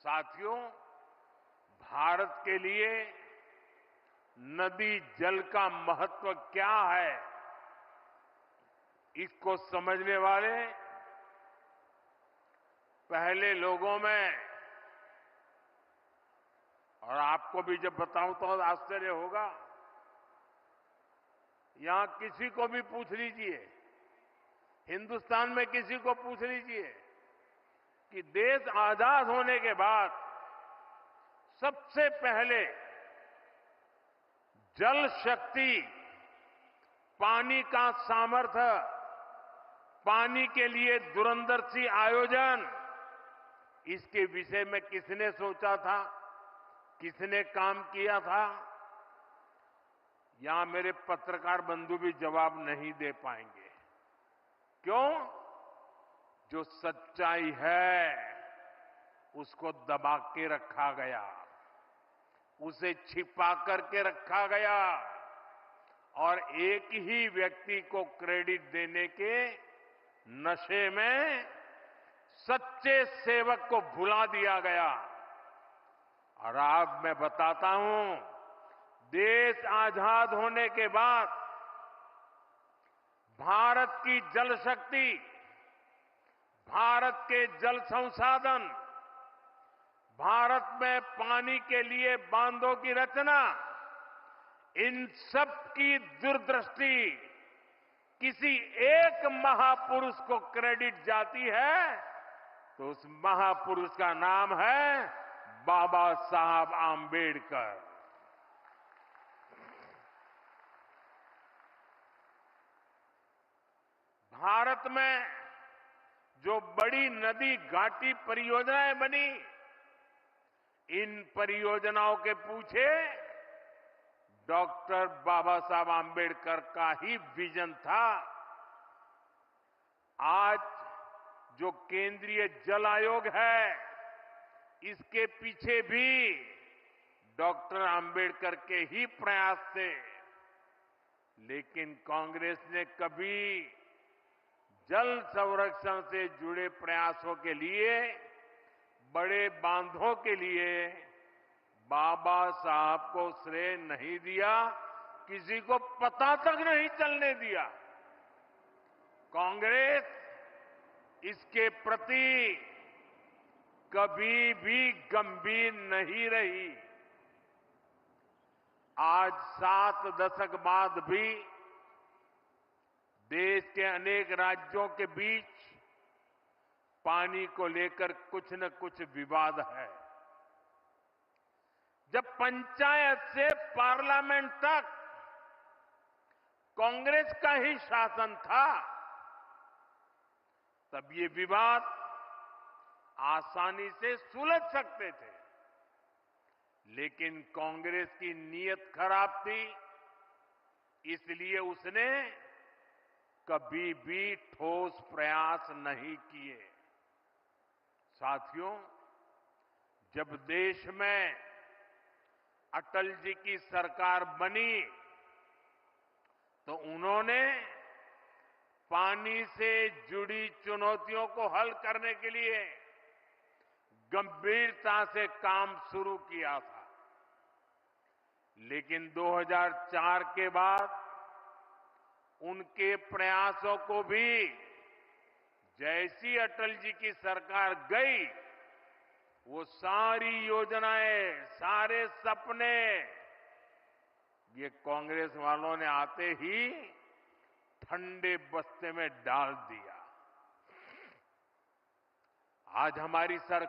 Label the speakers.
Speaker 1: साथियों, भारत के लिए नदी जल का महत्व क्या है, इसको समझने वाले पहले लोगों में, और आपको भी जब बताऊं तो आश्चर्य होगा, यहां किसी को भी पूछ लीजिए, हिंदुस्तान में किसी को पूछ लीजिए कि देश आजाद होने के बाद सबसे पहले जल शक्ति, पानी का सामर्थ्य, पानी के लिए दूरंदर्शी आयोजन, इसके विषय में किसने सोचा था, किसने काम किया था? यहां मेरे पत्रकार बंधु भी जवाब नहीं दे पाएंगे। क्यों? जो सच्चाई है उसको दबा के रखा गया, उसे छिपा करके रखा गया और एक ही व्यक्ति को क्रेडिट देने के नशे में सच्चे सेवक को भुला दिया गया। और आज मैं बताता हूं, देश आजाद होने के बाद भारत की जल शक्ति, भारत के जल संसाधन, भारत में पानी के लिए बांधों की रचना, इन सब की दूरदृष्टि किसी एक महापुरुष को क्रेडिट जाती है तो उस महापुरुष का नाम है बाबा साहब आंबेडकर। भारत में जो बड़ी नदी घाटी परियोजनाएं बनी, इन परियोजनाओं के पीछे डॉक्टर बाबा साहब आंबेडकर का ही विजन था। आज जो केंद्रीय जल आयोग है, इसके पीछे भी डॉक्टर आंबेडकर के ही प्रयास थे। लेकिन कांग्रेस ने कभी जल संरक्षण से जुड़े प्रयासों के लिए, बड़े बांधों के लिए बाबा साहब को श्रेय नहीं दिया, किसी को पता तक नहीं चलने दिया। कांग्रेस इसके प्रति कभी भी गंभीर नहीं रही। आज 7 दशक बाद भी देश के अनेक राज्यों के बीच पानी को लेकर कुछ न कुछ विवाद है। जब पंचायत से पार्लियामेंट तक कांग्रेस का ही शासन था, तब ये विवाद आसानी से सुलझ सकते थे। लेकिन कांग्रेस की नीयत खराब थी, इसलिए उसने कभी भी ठोस प्रयास नहीं किए। साथियों, जब देश में अटल जी की सरकार बनी तो उन्होंने पानी से जुड़ी चुनौतियों को हल करने के लिए गंभीरता से काम शुरू किया था। लेकिन 2004 के बाद उनके प्रयासों को भी, जैसी अटल जी की सरकार गई, वो सारी योजनाएं, सारे सपने ये कांग्रेस वालों ने आते ही ठंडे बस्ते में डाल दिया। आज हमारी सरकार